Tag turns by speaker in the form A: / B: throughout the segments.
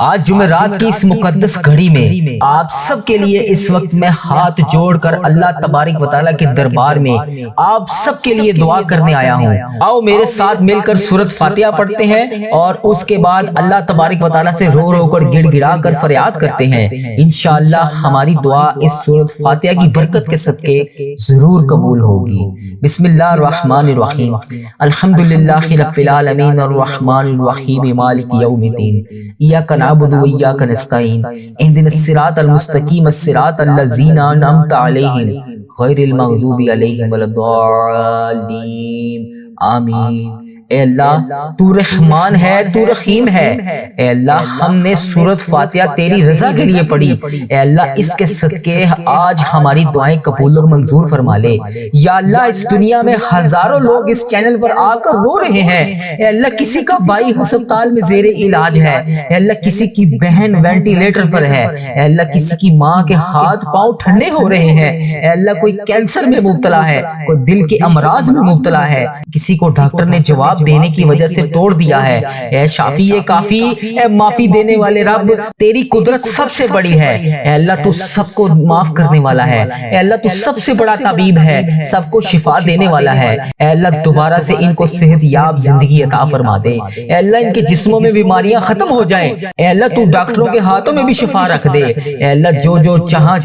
A: آج جمعرات کی اس مقدس گھڑی میں آپ سب کے لیے اس وقت میں ہاتھ جوڑ کر اللہ تبارک و تعالیٰ کے دربار میں آپ سب کے لیے دعا کرنے آیا ہوں۔ آؤ میرے ساتھ مل کر سورۃ فاتحہ پڑھتے ہیں اور اس کے بعد اللہ تبارک و تعالیٰ سے رو رو کر گڑ گڑا کر فریاد کرتے ہیں۔ انشاءاللہ ہماری دعا اس سورۃ فاتحہ کی برکت کے صدقے ضرور قبول ہوگی۔ بسم اللہ الرحمن الرحیم۔ الحمدللہ رب العالمین الرحمن الرحیم مالک یوم الدین، ایاک نعبد و ایاک نستعین، اہدنا الصراط المستقیم الصراط الذین انعمت علیہم غیر المغضوب علیہم ولا الضالین، آمین۔ اے اللہ تو رحمان ہے، تو رحیم ہے۔ اے اللہ ہم نے سورۃ فاتحہ تیری رضا کے لیے پڑھی، اے اللہ اس کے صدقے آج ہماری دعائیں قبول اور منظور فرما لے۔ یا اللہ اس دنیا میں ہزاروں لوگ اس چینل پر آ کر رو رہے ہیں، اے اللہ کسی کا بھائی ہسپتال میں زیر علاج ہے، اے اللہ کسی کی بہن وینٹیلیٹر پر ہے، اے اللہ کسی کی ماں کے ہاتھ پاؤں ٹھنڈے ہو رہے ہیں، اے اللہ کوئی کینسر میں مبتلا ہے، کوئی دل کے امراض میں مبتلا ہے، کسی کو ڈاکٹر نے جواب دینے کی وجہ سے توڑ دیا ہے۔ اے شافی اے کافی اے معافی دینے والے رب، تیری قدرت سب سے بڑی ہے، اے اللہ تو سب کو معاف کرنے والا ہے، اے اللہ تو سب سے بڑا طبیب ہے، سب کو شفا دینے والا ہے۔ اے اللہ دوبارہ سے ان کو صحت یاب زندگی عطا فرما دے، اے اللہ ان کے جسموں میں بیماریاں ختم ہو جائیں، اے اللہ تو ڈاکٹروں کے ہاتھوں میں بھی شفا رکھ دے، اے اللہ جو جو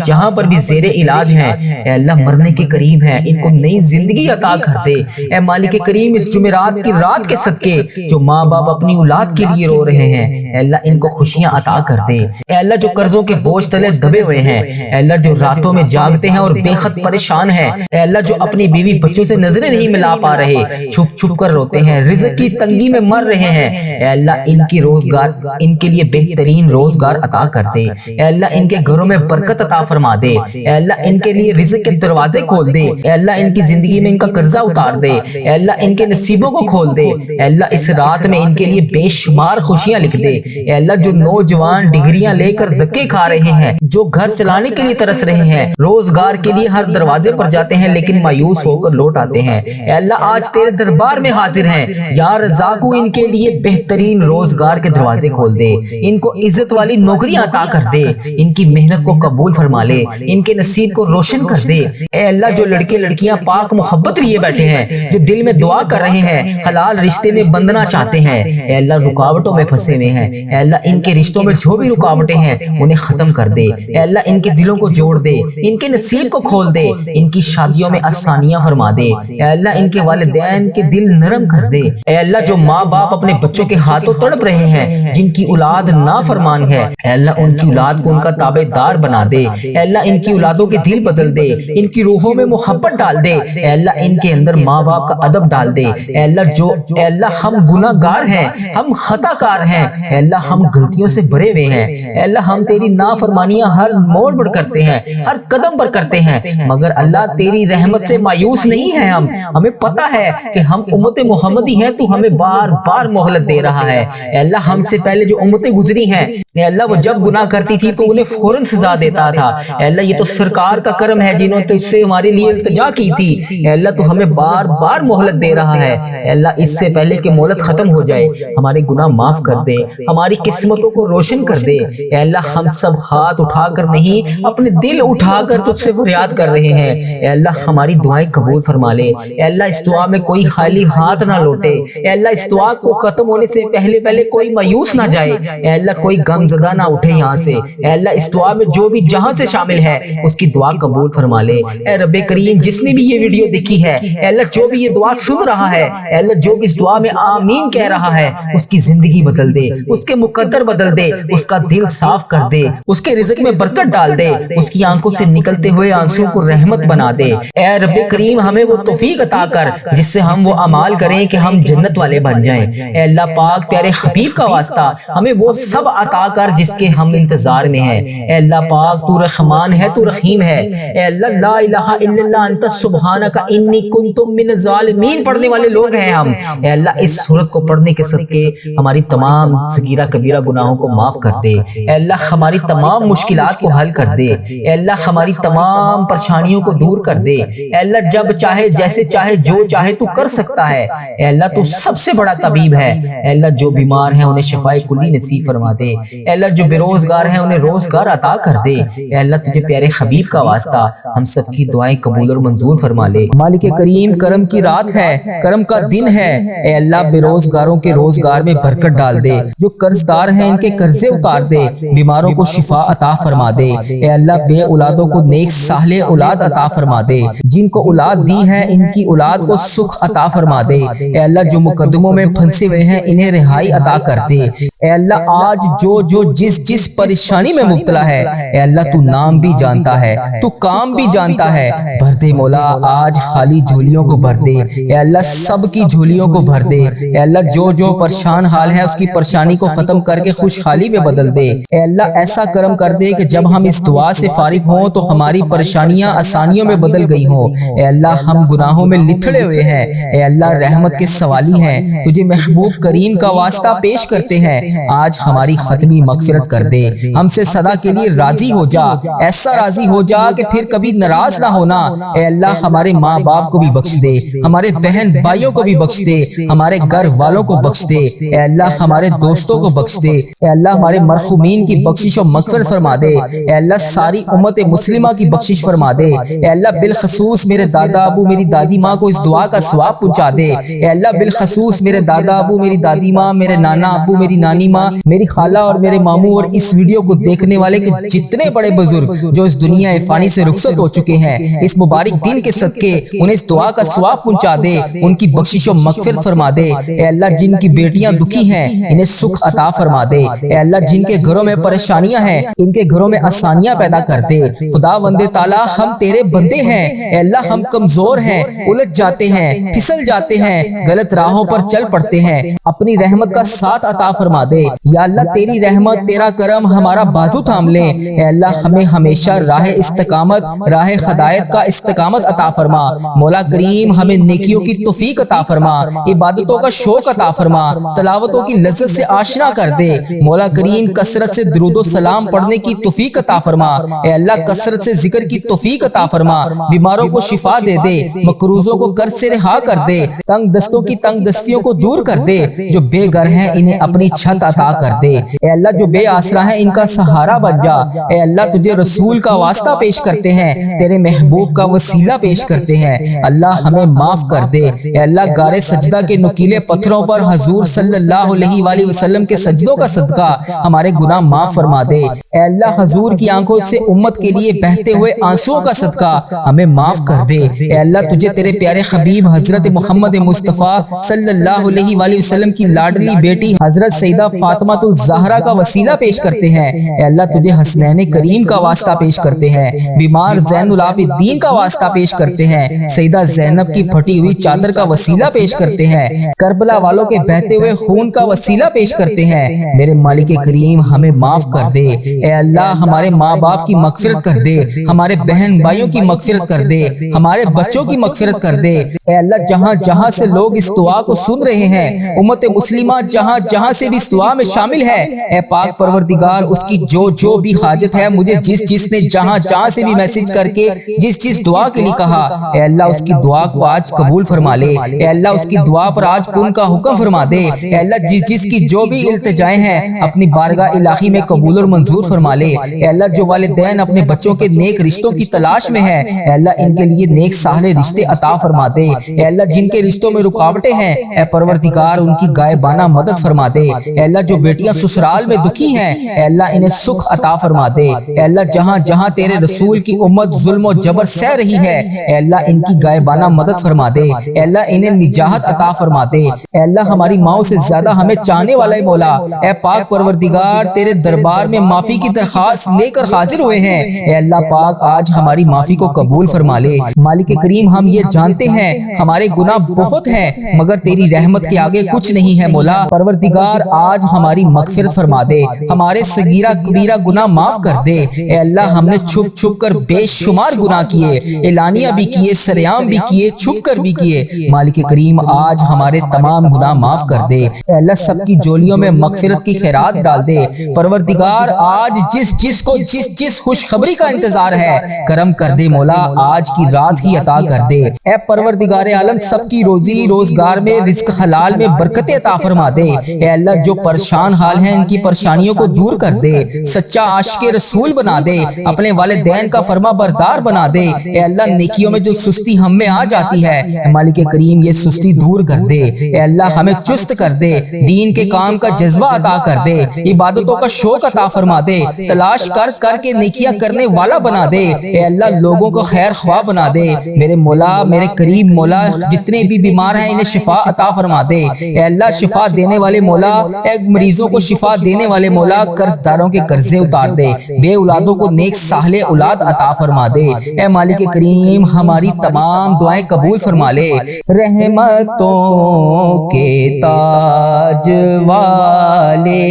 A: جہاں پر بھی زیر علاج ہیں، اے اللہ مرنے کے قریب ہیں، ان کو نئی زندگی عطا کر دے۔ اے مالک کریم اس جمعرات کی رات کے صدقے جو ماں باپ اپنی اولاد کے لیے رو رہے ہیں، اے اللہ ان کو خوشیاں عطا کر دے۔ اے اللہ جو قرضوں کے بوجھ تلے دبے ہوئے ہیں، اے اللہ جو راتوں میں جاگتے ہیں اور بے حد پریشان ہیں، اے اللہ جو اپنی بیوی بچوں سے نظریں نہیں ملا پا رہے، چھپ چھپ کر روتے ہیں، رزق کی تنگی میں مر رہے ہیں، اے اللہ ان کی روزگار، ان کے لیے بہترین روزگار عطا کر دے۔ اے اللہ ان کے گھروں میں برکت عطا فرما دے، اے اللہ ان کے لیے رزق کے دروازے کھول دے، اے اللہ ان کی زندگی میں ان کا قرضہ اتار دے، اے اللہ ان کے نصیبوں کو کھول دے، اے اللہ اس رات میں ان کے لیے بے شمار خوشیاں لکھ دے۔ اے اللہ جو نوجوان ڈگریاں لے کر دھکے کھا رہے ہیں، جو گھر چلانے کے لیے ترس رہے ہیں، روزگار کے لیے ہر دروازے پر جاتے ہیں لیکن مایوس ہو کر لوٹ آتے ہیں، اے اللہ آج تیرے دربار میں حاضر ہیں، یا رزاقو ان کے لیے بہترین روزگار کے دروازے کھول دے، ان کو عزت والی نوکریاں عطا کر دے، ان کی محنت کو قبول فرما لے، ان کے نصیب کو روشن کر دے۔ اے اللہ جو لڑکے لڑکیاں پاک محبت لیے بیٹھے ہیں، جو دل میں دعا کر رہے ہیں، حلال رشتے میں بندنا چاہتے ہیں، اے اللہ رکاوٹوں میں پھنسے ہوئے ہیں، اے اللہ ان کے رشتوں میں جو بھی رکاوٹیں ہیں انہیں ختم کر دے، اے اللہ ان کے دلوں کو جوڑ دے، ان کے نصیب کو کھول دے، ان کی شادیوں میں آسانیاں فرما دے، اے اللہ ان کے والدین کے دل نرم کر دے۔ اے اللہ جو ماں باپ اپنے بچوں کے ہاتھوں تڑپ رہے ہیں، جن کی اولاد نافرمان ہے، اے اللہ ان کی اولاد کو ان کا تابع دار بنا دے، اے اللہ ان کی اولادوں کے دل بدل دے، ان کی روحوں میں محبت ڈال دے، اے اللہ ان کے اندر ماں باپ کا ادب ڈال دے، اے اللہ ہم گناہ گار ہیں، ہم خطا کار ہیں، اے اللہ ہم غلطیوں سے بھرے ہوئے ہیں، اے اللہ ہم تیری نافرمانیاں ہر موڑ پر کرتے ہیں، ہر قدم پر کرتے ہیں، مگر اللہ تیری رحمت سے مایوس نہیں ہے، ہمیں پتہ ہے کہ ہم امت محمدی ہیں، تو ہمیں بار بار مہلت دے رہا ہے۔ اے اللہ ہم سے پہلے جو امتیں گزری ہیں، اے اللہ وہ جب گناہ کرتی تھی تو انہیں فوراً سزا دیتا تھا، اے اللہ یہ تو سرکار کا کرم ہے جنہوں نے تجھ سے ہمارے لیے التجا کی تھی، اے اللہ تو ہمیں بار بار مہلت دے رہا ہے، اے اللہ اس سے پہلے کہ مہلت ختم ہو جائے ہمارے گناہ معاف کر دے، ہماری قسمتوں کو روشن کر دے۔ اے اللہ ہم سب ہاتھ اٹھا کر نہیں اپنے دل اٹھا کر تجھ سے فریاد کر رہے ہیں، اے اللہ ہماری دعائیں قبول فرما لے، اے اللہ اس دعا میں کوئی خالی ہاتھ نہ لوٹے، اے اللہ اس دعا کو ختم ہونے سے پہلے کوئی مایوس نہ جائے، اے اللہ کوئی غم زدہ نہ اٹھے یہاں سے، اے اللہ اس دعا میں جو بھی جہاں سے شامل ہے اس کی دعا قبول فرما لے۔ اے رب کریم جس نے بھی یہ ویڈیو دیکھی ہے، اے اللہ جو بھی یہ دعا سن رہا ہے، اے اللہ جو بھی اس دعا میں آمین کہہ رہا ہے، اس کی زندگی بدل دے، اس کے مقدر بدل دے، اس کا دل صاف کر دے، اس کے رزق میں برکت ڈال دے، اس کی آنکھوں سے نکلتے ہوئے آنسوں کو رحمت بنا دے۔ اے رب کریم ہمیں وہ توفیق عطا کر جس سے ہم وہ اعمال کریں کہ ہم جنت والے بن جائیں۔ اے اللہ پاک پیارے حبیب کا واسطہ ہمیں وہ سب عطا کر جس کے ہم انتظار میں ہیں۔ اے اللہ پاک تو رحمان ہے، تو رحیم ہے، اے اللہ لا الہ الا اللہ انت سبحانک انی کنت من الظالمین پڑھنے والے لوگ ہیں ہم، اے اللہ اس سورت کو پڑھنے کے صدقے ہماری تمام صغیرہ کبیرہ گناہوں کو معاف کر دے، اے اللہ ہماری تمام مشکلات کو حل کر دے، اے اللہ ہماری تمام پریشانیوں کو دور کر دے، اے اللہ جب چاہے جیسے چاہے جو چاہے تو کر سکتا ہے، اے اللہ تو سب سے بڑا طبیب ہے، اے اللہ جو بیمار ہیں انہیں شفائے کلی نصیب فرما دے، اے اللہ جو بے روزگار ہیں انہیں روزگار عطا کر دے، اے اللہ تجھے پیارے حبیب کا واسطہ ہم سب کی دعائیں قبول اور منظور فرما لے۔ مالک کریم کرم کی رات ہے، کرم کا دن ہے، اے اللہ بے روزگاروں کے روزگار میں برکت ڈال دے، جو قرض دار ہیں ان کے قرضے اتار دے، بیماروں کو شفا عطا فرما دے، اے اللہ بے اولادوں کو نیک صالح اولاد عطا فرما دے، جن کو اولاد دی ہے ان کی اولاد کو سکھ عطا فرما دے، اے اللہ جو مقدموں میں پھنسے ہوئے ہیں انہیں رہائی عطا کر دے، اے اللہ آج جو جس پریشانی میں مبتلا ہے، اے اللہ تو نام بھی جانتا ہے، تو کام بھی جانتا ہے، بھر دے مولا آج خالی جھولیوں کو بھر دے، اے اللہ سب کی جھولیوں کو بھر دے، اے اللہ جو پریشان حال ہے اس کی پریشانی کو ختم کر کے خوشحالی میں بدل دے، اے اللہ ایسا کرم کر دے کہ جب ہم اس دعا سے فارغ ہوں تو ہماری پریشانیاں آسانیوں میں بدل گئی ہوں، اے اللہ ہم گناہوں میں لتھڑے ہوئے ہیں، اے اللہ رحمت کے سوالی ہیں، تجھے محبوب کریم کا واسطہ پیش کرتے ہیں، آج ہماری ختمی مغفرت کر دے، ہم سے سدا کے لیے راضی ہو جا، ایسا راضی ہو جا کہ پھر کبھی ناراض نہ ہونا، اے اللہ ہمارے ماں باپ کو بھی بخش دے، ہمارے بہن بھائیوں کو بھی بخش دے، ہمارے گھر والوں کو بخش دے، اے اللہ ہمارے دوستوں کو بخش دے، اے اللہ ہمارے مرحومین کی بخشش و مغفرت فرما دے، اے اللہ ساری امت مسلمہ کی بخشش فرما دے، اے اللہ بالخصوص میرے دادا ابو میری دادی ماں کو اس دعا کا ثواب پہنچا دے، اے اللہ بالخصوص میرے دادا ابو میری دادی ماں، میرے نانا ابو میری نانی ماں، میری خالہ اور میرے ماموں اور اس ویڈیو کو دیکھنے والے کے جتنے بڑے بزرگ جو اس دنیا فانی سے رخصت ہو چکے ہیں، اس مبارک دن کے صدقے انہیں اس دعا کا ثواب پہنچا دے، ان کی بخشش و مغفرت فرما دے، اے اللہ جن کی بیٹیاں دکھی ہیں انہیں سکھ عطا فرما دے، اے اللہ جن کے گھروں میں پریشانیاں ہیں ان کے گھروں میں آسانیاں پیدا کر دے، خدا بندے تعالیٰ ہم تیرے بندے ہیں، اے اللہ ہم کمزور ہیں، الجھ جاتے ہیں، پھسل جاتے ہیں، غلط راہوں پر چل پڑتے ہیں، اپنی رحمت کا ساتھ عطا فرما دے، یا اللہ تیری رحمت تیرا کرم ہمارا بازو تھام لے، اے اللہ ہمیں ہمیشہ راہ استقامت راہ ہدایت کا استقامت عطا فرما، مولا کریم ہمیں نیکیوں کی توفیق عطا فرما، عبادتوں کا شوق عطا فرما، تلاوتوں کی لذت سے آشنا کر دے، مولا کریم کثرت سے درود و سلام پڑھنے کی توفیق عطا فرما، اے اللہ کثرت سے ذکر کی توفیق عطا فرما، بیماروں کو شفا دے دے، مقروضوں کو قرض سے رہا کر دے، تنگ دستوں کی تنگ دستیوں کو دور کر دے، جو بے گھر ہیں انہیں اپنی چھت عطا کر دے، اے اللہ جو بے آسرا ہیں ان کا سہارا بن جا، اے اللہ تجھے رسول کا واسطہ پیش کرتے ہیں، تیرے محبوب کا وسیلہ پیش کرتے ہیں، اللہ ہمیں معاف کر دے، اے اللہ غار سجدہ کے نکیلے پتھروں پر حضور صلی اللہ علیہ وآلہ وسلم کے سجدوں کا صدقہ ہمارے گناہ معاف فرما دے، اے اللہ حضور کی آنکھوں سے امت کے لیے بہتے ہوئے آنسوؤں کا صدقہ ہمیں معاف کر دے، اے اللہ تجھے تیرے پیارے حبیب حضرت محمد مصطفیٰ صلی اللہ علیہ وآلہ وسلم کی لاڈلی بیٹی حضرت سیدہ فاطمہ الزہرا کا وسیلہ پیش کرتے ہیں، اے اللہ تجھے حسنین کریم کا واسطہ پیش کرتے ہیں، بیمار زین العابدین کا واسطہ پیش کرتے ہیں، سیدہ زینب کی پھٹی ہوئی چادر کا وسیلہ پیش کرتے ہیں، کربلا والوں کے بہتے ہوئے خون کا وسیلہ پیش کرتے ہیں، میرے مالک کریم ہمیں معاف کر دے، اے اللہ ہمارے ماں باپ کی مغفرت کر دے، ہمارے بہن بھائیوں کی مغفرت کر دے، ہمارے بچوں کی مغفرت کر دے، اے اللہ جہاں جہاں سے لوگ اس دعا کو سن رہے ہیں، امت مسلمہ جہاں جہاں سے بھی اس دعا میں شامل ہے، اے پاک پروردگار اس کی جو بھی حاجت ہے، مجھے جس نے جہاں جہاں سے بھی میسج کر کے جس دعا کے لیے کہا، اے اللہ اس کی دعا کو آج قبول فرما لے، اے اللہ اس کی دعا پر آج کن کا حکم فرما دے، اے اللہ جس کی جو بھی التجائیں ہیں اپنی بارگاہ الہی میں قبول اور منظور فرما لے، اے اللہ جو والدین اپنے بچوں کے نیک رشتوں کی تلاش میں ہیں، اے اللہ ان کے لیے نیک صالح رشتے عطا فرما دے، اے اللہ جن کے رشتوں میں رکاوٹیں ہیں اے پروردگار ان کی غائبانہ مدد فرما دے، اے اللہ جو بیٹیاں سسرال میں دکھی ہیں اے اللہ انہیں سکھ عطا فرما دے، اے اللہ جہاں جہاں تیرے رسول کی امت ظلم و جبر سہ رہی ہے اے اللہ ان کی غائبانہ مدد فرما دے، اے اللہ انہیں نجات عطا فرما دے، اے اللہ ہماری ماؤں سے زیادہ ہمیں چاہنے والا ہے مولا، اے پاک پروردگار تیرے دربار میں معافی کی درخواست لے کر حاضر ہوئے ہیں، اے اللہ پاک آج ہماری معافی کو قبول فرما لے، مالک کریم ہم یہ جانتے ہیں ہمارے گناہ بہت ہیں مگر تیری رحمت کے آگے کچھ نہیں ہے مولا، پروردگار آج ہماری مغفرت فرما دے، ہمارے صغیرہ کبیرہ گناہ معاف کر دے، اے اللہ ہم نے چھپ چھپ کر بے شمار گناہ کیے، اعلانیہ بھی کیے، سریعام بھی کیے، چھپ کر بھی کیے، مالک کریم آج ہمارے تمام گناہ معاف کر دے۔ اے اللہ سب کی جولیوں میں مغفرت کی خیرات ڈال دے۔ پروردگار آج جس کو جس خوشخبری کا انتظار ہے کرم کر دے مولا، آج کی رات ہی عطا کر دے۔ اے پروردگار عالم سب کی روزی روزگار میں رزق حلال میں برکت عطا فرما دے۔ اے اللہ جو پریشان حال ہیں ان کی پریشانیوں کو دور کر دے، سچا عاشق رسول بنا دے، اپنے والدین کا فرما بردار بنا دے۔ اے اللہ نیکیوں میں جو سستی ہم میں آ جاتی ہے مالک کریم یہ سستی دور کر دے۔ اے اللہ ہمیں چست کر دے، دین کے کام کا جذبہ عطا کر دے، عبادتوں کا شوق عطا فرما دے، تلاش کر کے نیکیاں کرنے والا بنا دے۔ اے اللہ لوگوں کو خیر خواہ بنا دے۔ میرے مولا میرے کریم مولا جتنے بھی بیمار ہیں انہیں شفا عطا فرما دے۔ اے اللہ شفا دینے والے مولا، اے مریضوں کو شفا دینے والے مولا، قرض داروں کے قرضے اتار دے، بے اولادوں کو نیک صالح اولاد عطا فرما دے۔ اے مالک کریم ہماری تمام دعائیں قبول فرما لے۔ رحمتوں کے تاج والے،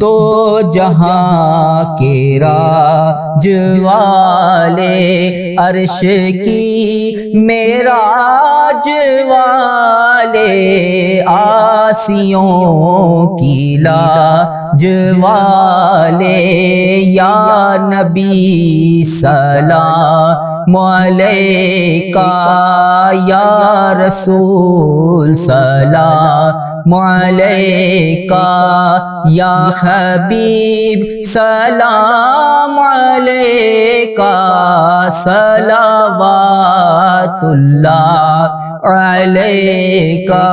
A: دو جہاں کے راج والے، عرش کی معراج والے، آسیوں کی لاج والے، یا نبی سلام علیکہ، یا رسول سلام علیکہ، یا حبیب سلام علیکہ، صلوات اللہ علیکہ۔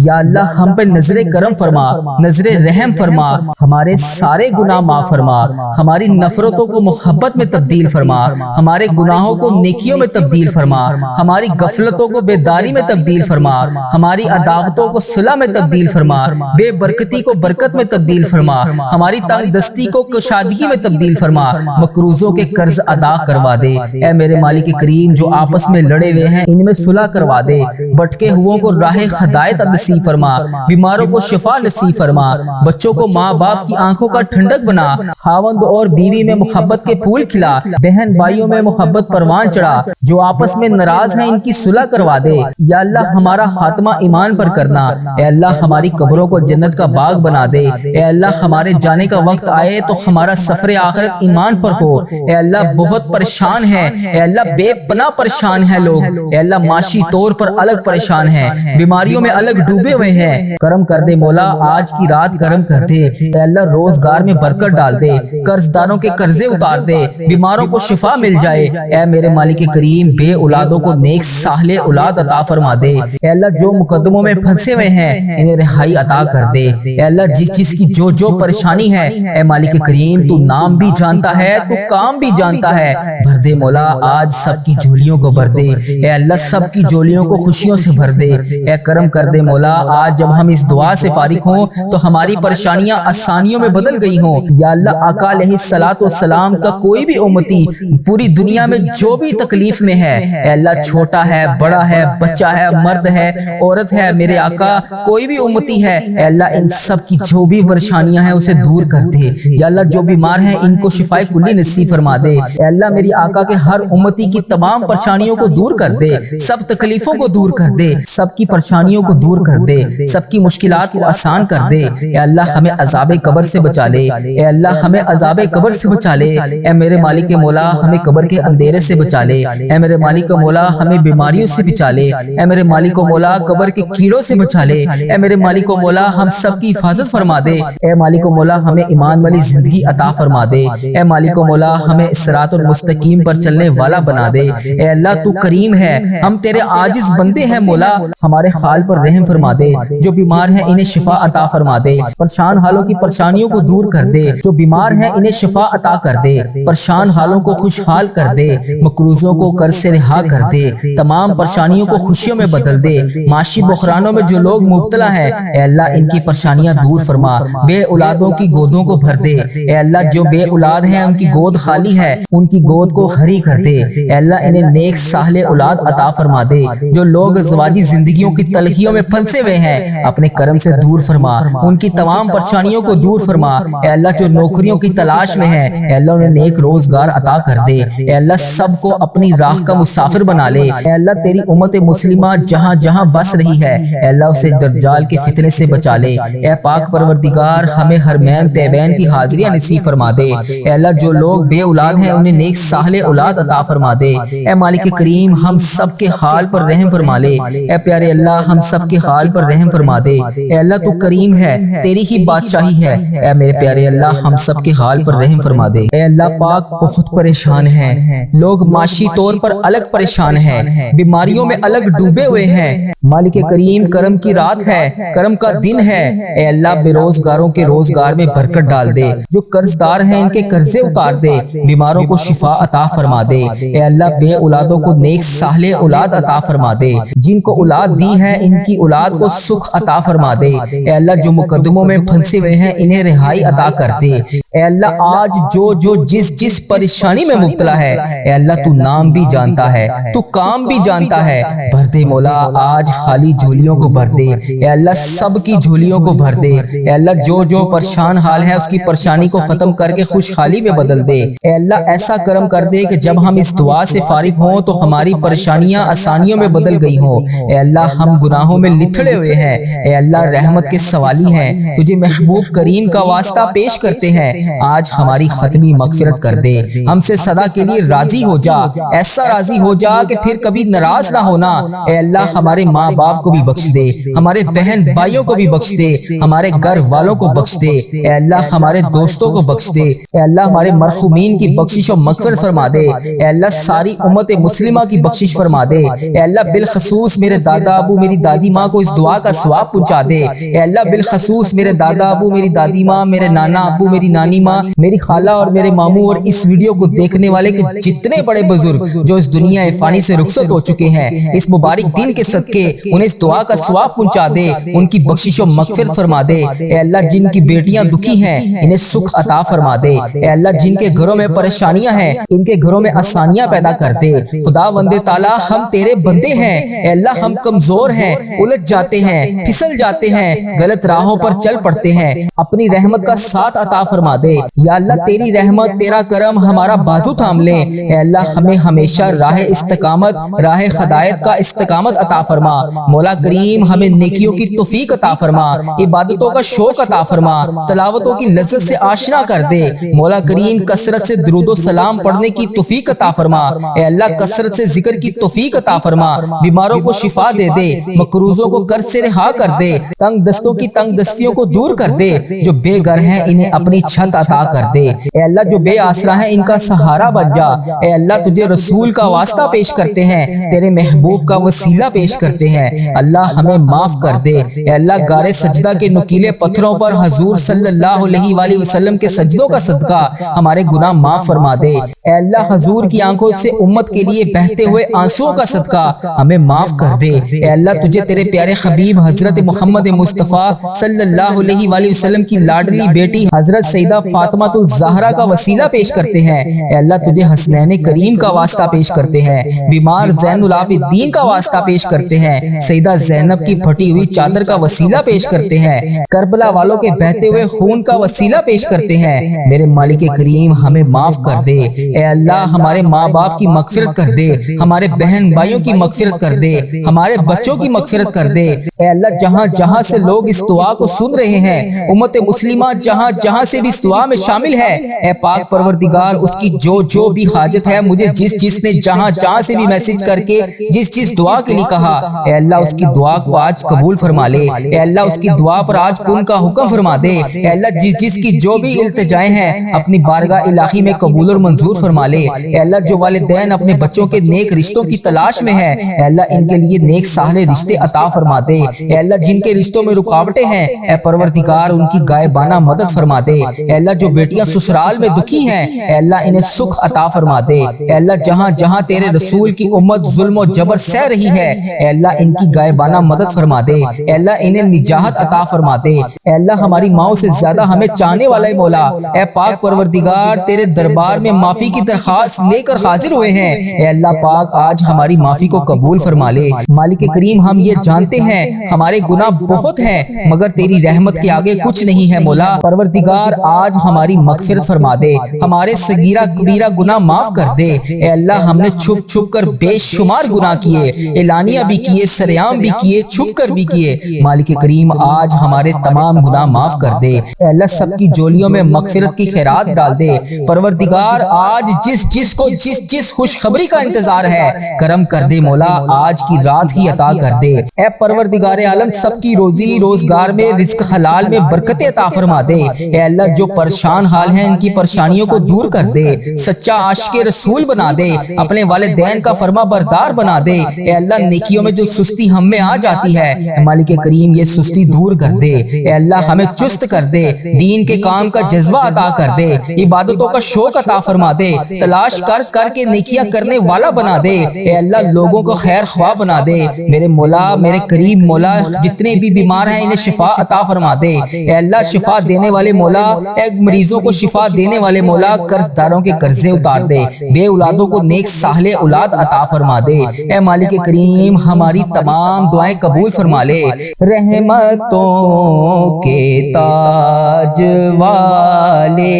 A: یا اللہ ہم پہ نظر کرم فرما، نظر رحم فرما، ہمارے سارے گناہ معاف فرما، ہماری نفرتوں کو محبت میں تبدیل فرما، ہمارے گناہوں کو نیکیوں میں تبدیل فرما، ہماری غفلتوں کو بیداری میں تبدیل فرما، ہماری عداوتوں کو صلح میں تبدیل فرما، بے برکتی کو برکت میں تبدیل فرما، ہماری تنگ دستی کو کشادگی میں تبدیل فرما، مقروضوں کے قرض ادا کروا دے۔ اے میرے مالک کریم جو آپس میں لڑے ہوئے ہیں ان میں صلح کروا دے، بھٹکے ہوئوں کو راہ ہدایت نصیب فرما، بیماروں کو شفا نصیب فرما، بچوں کو ماں باپ کی آنکھوں کا ٹھنڈک بنا، خاوند اور بیوی میں محبت کے پھول کھلا، بہن بھائیوں میں محبت پروان چڑھا، جو آپس میں ناراض ہیں ان کی صلح کروا دے۔ یا اللہ ہمارا خاتمہ ایمان پر کرنا، اے اللہ ہماری قبروں کو جنت کا باغ بنا دے، اے اللہ ہمارے جانے کا وقت آئے تو ہمارا سفر آخرت ایمان پر ہو۔ اے اللہ بہت پریشان ہے، اے اللہ بے پناہ پریشان ہے لوگ، اے اللہ معاشی طور پر الگ پریشان ہیں، بیماریوں میں الگ ڈوبے ہوئے ہیں، کرم کر دے مولا، آج کی رات کرم کر دے۔ اے اللہ روزگار میں برکت ڈال دے، قرض داروں کے قرضے اتار دے، بیماروں کو شفا مل جائے۔ اے میرے مالک کریم بے اولادوں کو نیک صالح اولاد عطا فرما دے۔ اے اللہ جو مقدموں میں پھنسے ہوئے ہیں انہیں رہائی عطا کر دے۔ اے اللہ جس کی جو پریشانی ہے اے مالک کریم تو نام بھی جانتا ہے، تو کام بھی جانتا ہے، بھر دے مولا، آج سب کی جھولیوں کو بھر دے۔ اے اللہ سب کی جھولیوں کو خوشیوں سے بھر دے۔ اے کرم کر دے مولا، آج جب ہم اس دعا سے فارغ ہوں تو ہماری پریشانیاں آسانیوں میں بدل گئی ہوں۔ یا اللہ آقا علیہ الصلوۃ والسلام کا کوئی بھی امتی پوری دنیا میں جو بھی تکلیف میں ہے، اے اللہ چھوٹا ہے بڑا ہے بچہ ہے مرد ہے عورت ہے، میرے آقا کوئی بھی امتی ہے، اے اللہ ان سب کی جو بھی پریشانیاں ہیں اسے دور کر دے۔ یا اللہ جو بیمار ہیں ان کو شفائے کلی نصیب فرما دے۔ اے اللہ میری آقا کے ہر امتی کی تمام پریشانیوں کو دور کر دے، سب تکلیفوں کو دور کر دے، سب کی پریشانیوں کو دور کر دے، سب کی مشکلات کو آسان کر دے۔ اے اللہ ہمیں عذاب قبر سے بچا لے، اے اللہ ہمیں عذاب قبر سے بچا لے، اے میرے مالک مولا ہمیں قبر کے اندھیرے سے بچا لے، اے میرے مالک مولا ہمیں بیماریوں سے بچا لے، اے میرے مالک مولا قبر کے کیڑوں سے بچا لے، اے میرے مالک مولا ہم سب کی حفاظت فرما دے، اے مالک مولا ہمیں ایمان والی زندگی عطا فرما دے، اے مالک مولا ہمیں صراط المستقیم پر چلنے والا بنا دے۔ اے اللہ تو کریم ہے، ہم تیرے عاجز بندے ہیں مولا، ہمارے حال پر رحم فرما دے، جو بیمار ہیں انہیں شفا عطا فرما دے، پریشان حالوں کی پریشانیوں کو دور کر دے، جو بیمار ہیں انہیں شفا عطا کر دے، پریشان حالوں کو خوشحال کر دے، مقروضوں کو قرض سے رہا کر دے، تمام پریشانیوں کو خوشیوں میں بدل دے، معاشی بحرانوں میں جو لوگ لوگ مبتلا ہیں اے اللہ ان کی پریشانیاں دور فرما، بے اولادوں کی گودوں کو بھر دے اے اللہ، جو بے اولاد ہیں ان کی گود خالی ہے ان کی گود کو ہری کر دے اے اللہ، انہیں نیک صالح اولاد عطا فرما دے، جو لوگ ازواجی زندگیوں کی تلخیوں میں پھنسے ہوئے ہیں اپنے کرم سے دور فرما، ان کی تمام پریشانیوں کو دور فرما اے اللہ، جو نوکریوں کی تلاش میں ہیں اے اللہ انہیں نیک روزگار عطا کر دے اے اللہ، سب کو اپنی راہ کا مسافر بنا لے اے اللہ، تیری امت مسلمہ جہاں جہاں بس رہی ہے اے اللہ اسے دجال کے فتنے سے بچا لے اے پاک پروردگار، ہمیں حرمین طیبین کی حاضریاں نصیب فرما دے اے اللہ، جو لوگ بے اولاد ہیں انہیں نیک صالح اولاد عطا فرما دے اے مالک کریم، ہم سب کے حال پر رحم فرما لے اے پیارے اللہ، ہم سب کے حال پر رحم فرما دے اے اللہ، تو کریم ہے، تیری ہی بادشاہی ہے اے میرے پیارے اللہ، ہم سب کے حال پر رحم فرما دے اے اللہ پاک، بہت پریشان ہیں لوگ، معاشی طور پر الگ پریشان ہیں، بیماریوں میں الگ ڈوبے ہوئے ہیں، مالک کریم کرم کی رات ہے، کرم کا دن ہے اے اللہ، بے روزگاروں کے روزگار میں برکت ڈال دے، جو قرض دار ہیں ان کے قرضے اتار دے، بیماروں کو شفا عطا فرما دے اے اللہ، بے اولادوں کو نیک صالح اولاد عطا فرما دے، جن کو اولاد دی ہے ان کی اولاد کو سکھ عطا فرما دے اے اللہ، جو مقدموں میں پھنسے ہوئے ہیں انہیں رہائی عطا کر دے اے اللہ، آج جو جس پریشانی میں مبتلا ہے اے اللہ، تو نام بھی جانتا ہے، تو کام بھی جانتا ہے، بھر دے مولا، آج خالی جھولیوں کو بھر دے اے اللہ، سب کی جھولیوں کو بھر دے اے اللہ، جو پریشان حال ہے اس کی پریشانی کو ختم کر کے خوشحالی میں بدل دے اے اللہ، ایسا کرم کر دے کہ جب ہم اس دعا سے فارغ ہوں تو ہماری پریشانیاں آسانیوں میں بدل گئی ہوں اے اللہ، ہم گناہوں میں لتھڑے ہوئے ہیں اے اللہ، رحمت کے سوالی ہیں، تجھے محبوب کریم کا واسطہ پیش کرتے ہیں، آج ہماری ختمی مغفرت کر دے، ہم سے سدا کے لیے راضی ہو جا، ایسا راضی ہو جا کہ پھر کبھی ناراض نہ ہونا اے اللہ، ہمارے ماں باپ کو بھی بخش دے، ہمارے بہن بھائیوں کو بھی بخش دے، ہمارے گھر والوں کو بخش دے اے اللہ، ہمارے دوستوں کو بخش دے اے اللہ، ہمارے مرحومین کی بخشش و مغفرت فرما دے اے اللہ، ساری امت مسلمہ کی بخشش فرما دے اے اللہ، بالخصوص میرے دادا ابو میری دادی ماں کو اس دعا کا ثواب پہنچا دے اے اللہ، بالخصوص میرے دادا ابو میری دادی ماں، میرے نانا ابو میری نانی ماں، میری خالہ اور میرے ماموں، اور اس ویڈیو کو دیکھنے والے کے جتنے بڑے بزرگ جو اس دنیا فانی سے رخصت ہو چکے ہیں، اس مبارک دن کے صدقے انہیں اس دعا کا ثواب پہنچا دے، ان کی بخشش و مغفرت فرما دے اے اللہ، جن کی بیٹیاں دکھی ہیں انہیں سکھ عطا فرما دے اے اللہ، جن کے گھروں میں پریشانیاں ہیں ان کے گھروں میں آسانیاں پیدا کر دے خدا بندے تعالیٰ، ہم تیرے بندے ہیں اے اللہ، ہم کمزور ہیں، الجھ جاتے ہیں، پھسل جاتے ہیں، غلط راہوں پر چل پڑتے ہیں، اپنی رحمت کا ساتھ عطا فرما دے یا اللہ، تیری رحمت تیرا کرم ہمارا بازو تھام لے اے اللہ، ہمیں ہمیشہ راہ استقامت، راہ ہدایت کا استقامت عطا فرما مولا کریم، ہمیں نیکیوں کی توفیق عطا فرما، عبادتوں کا شوق عطا فرما، تلاوتوں کی لذت سے آشنا کر دے مولا کریم، کثرت سے درود و سلام پڑھنے کی توفیق عطا فرما اے اللہ، کثرت سے ذکر کی توفیق عطا فرما، بیماروں کو شفا دے دے، مقروضوں کو قرض سے رہا کر دے، تنگ دستوں کی تنگ دستیوں کو دور کر دے، جو بے گھر ہیں انہیں اپنی چھت عطا کر دے اے اللہ، جو بے آسرا ہیں ان کا سہارا بن جا اے اللہ، تجھے رسول کا واسطہ پیش کرتے ہیں، تیرے محبوب کا وسیلہ پیش کرتے ہیں اللہ، ہمیں معاف کر دے اے اللہ، غار سجدہ کے نکیلے پتھروں پر حضور صلی اللہ علیہ وآلہ وسلم کے سجدوں کا صدقہ ہمارے گناہ معاف فرما دے اے اللہ، حضور کی آنکھوں سے امت کے لیے بہتے ہوئے آنسوؤں کا صدقہ ہمیں معاف کر دے اے اللہ، تجھے تیرے پیارے حبیب حضرت محمد مصطفیٰ صلی اللہ علیہ وآلہ وسلم کی لاڈلی بیٹی حضرت سیدہ فاطمہ الزہرا کا وسیلہ پیش کرتے ہیں اے اللہ، تجھے حسنین کریم کا واسطہ پیش کرتے ہیں، بیمار زین العابدین کا واسطہ پیش کرتے ہیں، سیدہ زینب کی پھٹی ہوئی چادر کا وسیلہ پیش کرتے ہیں، کربلا والوں کے بہتے ہوئے خون کا وسیلہ پیش کرتے ہیں، میرے مالک کریم ہمیں معاف کر دے اے اللہ، ہمارے ماں باپ کی مغفرت کر دے، ہمارے بہن بھائیوں کی مغفرت کر دے، ہمارے بچوں کی مغفرت کر دے اے اللہ، جہاں جہاں سے لوگ اس دعا کو سن رہے ہیں، امت مسلمہ جہاں جہاں سے بھی اس دعا میں شامل ہے اے پاک پروردگار، اس کی جو بھی حاجت ہے، مجھے جس نے جہاں سے بھی میسج کر کے جس دعا کے لیے کہا اے اللہ، اس کی دعا کو آج قبول فرما لے اے اللہ، اس کی دعا پر آج کن کا حکم فرما دے اے اللہ، جس کی جو بھی التجائیں ہیں اپنی بارگاہ الہی میں قبول اور منظور فرما لے۔ اے اللہ جو والدین اپنے بچوں کے نیک رشتوں کی تلاش میں ہیں، اے اللہ ان کے لیے نیک صالح رشتے عطا فرما دے۔ اے اللہ جن کے رشتوں میں رکاوٹیں ہیں، اے پروردگار ان کی غائبانہ مدد فرما دے۔ اے اللہ جو بیٹیاں سسرال میں دکھی ہیں، اے اللہ انہیں سکھ عطا فرما دے۔ اے اللہ جہاں جہاں تیرے رسول کی امت ظلم و جبر سہ رہی ہے، اے اللہ ان کی غائبانہ مدد فرما دے۔ اے اللہ انہیں نجات عطا فرما دے۔ اے اللہ ہماری ماؤں سے زیادہ ہمیں چاہنے والا مولا، اے پاک پروردگار تیرے دربار میں معافی کی درخواست لے کر حاضر ہوئے ہیں۔ اے اللہ پاک آج ہماری معافی کو قبول فرما لے۔ مالک کریم ہم یہ جانتے ہیں ہمارے گناہ بہت ہیں، مگر تیری رحمت کے آگے کچھ نہیں ہے مولا۔ پروردگار آج ہماری مغفرت فرما دے، ہمارے صغیرہ کبیرہ گناہ معاف کر دے۔ اے اللہ ہم نے چھپ چھپ کر بے شمار گناہ کیے، اعلانیہ بھی کیے، سریعام بھی کیے، چھپ کر بھی کیے۔ مالک کریم آج ہمارے تمام گناہ معاف کر دے۔ اے اللہ سب کی جولیوں میں مغفرت کی خیرات ڈال دے۔ پروردگار آج جس کو جس خوشخبری کا انتظار ہے کرم کر دے مولا، آج کی رات ہی عطا کر دے۔ اے پروردگار عالم سب کی روزی روزگار میں رزق حلال میں برکت عطا فرما دے۔ اے اللہ جو پریشان حال ہیں ان کی پریشانیوں کو دور کر دے، سچا عاشق رسول بنا دے، اپنے والدین کا فرما بردار بنا دے۔ اے اللہ نیکیوں میں جو سستی ہم میں آ جاتی ہے، مالک کریم یہ سستی دور کر دے۔ اے اللہ ہمیں چست کر دے، دین کے کام کا جذبہ عطا کر دے، عبادتوں کا شوق عطا فرما دے، تلاش کر کر کے نیکیاں کرنے والا بنا دے۔ اے اللہ لوگوں کو خیر خواہ بنا دے۔ میرے مولا میرے کریم مولا جتنے بھی بیمار ہیں انہیں شفا عطا فرما دے۔ اے اللہ شفا دینے والے مولا، اے مریضوں کو شفا دینے والے مولا قرض داروں کے قرضے اتار دے، بے اولادوں کو نیک صالح اولاد عطا فرما دے۔ اے مالک کریم ہماری تمام دعائیں قبول فرما لے۔ رحمتوں کے تاج والے،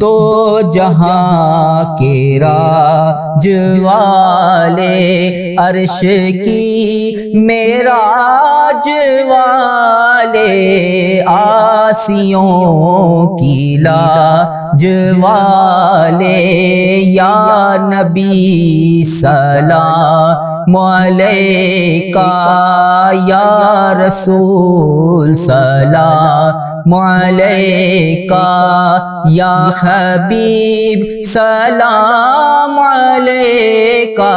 A: دو جہاں کے راج والے، عرش کی معراج والے، آسیوں کی لاج والے، یا نبی سلام علیکہ، یا رسول سلام علیکہ، یا حبیب سلام علیکہ،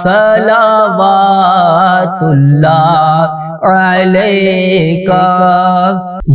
A: صلوات اللہ علیکہ۔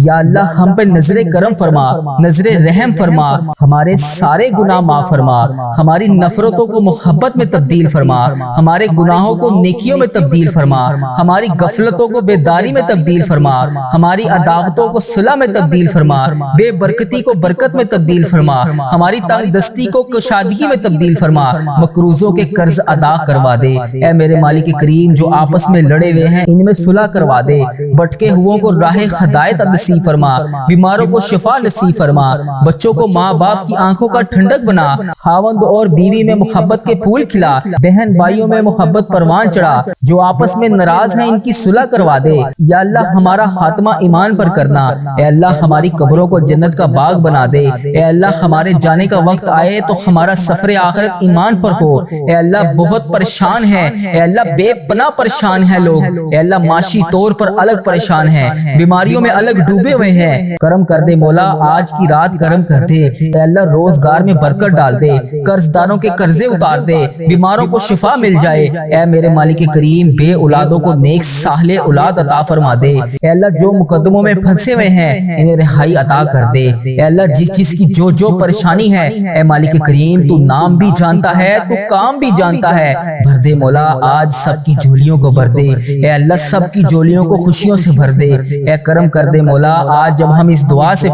A: یا اللہ ہم پہ نظر کرم فرما، نظر رحم فرما، ہمارے سارے گناہ معاف فرما، ہماری نفرتوں کو محبت میں تبدیل فرما، ہمارے گناہوں کو نیکیوں میں تبدیل فرما، ہماری غفلتوں کو بیداری میں تبدیل فرما، ہماری عداوتوں کو صلح میں تبدیل فرما، بے برکتی کو برکت میں تبدیل فرما، ہماری تنگ دستی کو کشادگی میں تبدیل فرما، مقروضوں کے قرض ادا کروا دے۔ اے میرے مالک کریم جو آپس میں لڑے ہوئے ہیں ان میں صلح کروا دے، بھٹکے ہوئوں کو راہ ہدایت نصیب فرما، بیماروں کو شفا نصیب فرما، بچوں کو ماں باپ کی آنکھوں کا ٹھنڈک بنا، خاوند اور بیوی میں محبت کے پھول کھلا، بہن بھائیوں میں محبت پروان چڑھا، جو آپس میں ناراض ہیں ان کی صلح کروا دے۔ یا اللہ ہمارا خاتمہ ایمان پر کرنا، اے اللہ ہماری قبروں کو جنت کا باغ بنا دے۔ اے اللہ ہمارے جانے کا وقت آئے تو ہمارا سفر آخرت ایمان پر ہو۔ اے اللہ بہت پریشان ہے، اے اللہ بے پناہ پریشان ہے لوگ، اے اللہ معاشی طور پر الگ پریشان ہیں، بیماریوں میں الگ ڈوبے ہوئے ہیں، کرم کر دے مولا آج کی رات کرم کر دے۔ اے اللہ روزگار میں برکت ڈال دے، قرض داروں کے قرضے اتار دے، بیماروں کو شفا مل جائے۔ اے میرے مالک کریم بے اولادوں کو نیک صالح اولاد عطا فرما دے۔ اے اللہ جو مقدموں میں پھنسے ہوئے ہیں انہیں رہائی عطا کر دے۔ اے اللہ جس کی جو پریشانی ہے اے مالک کریم تو نام بھی جانتا ہے، تو کام بھی جانتا ہے، بھر دے مولا آج سب کی جھولیوں کو بھر دے۔ اے اللہ سب کی جھولیوں کو خوشیوں سے بھر دے۔ اے کرم کر دے مولا آج جب ہم اس دعا سے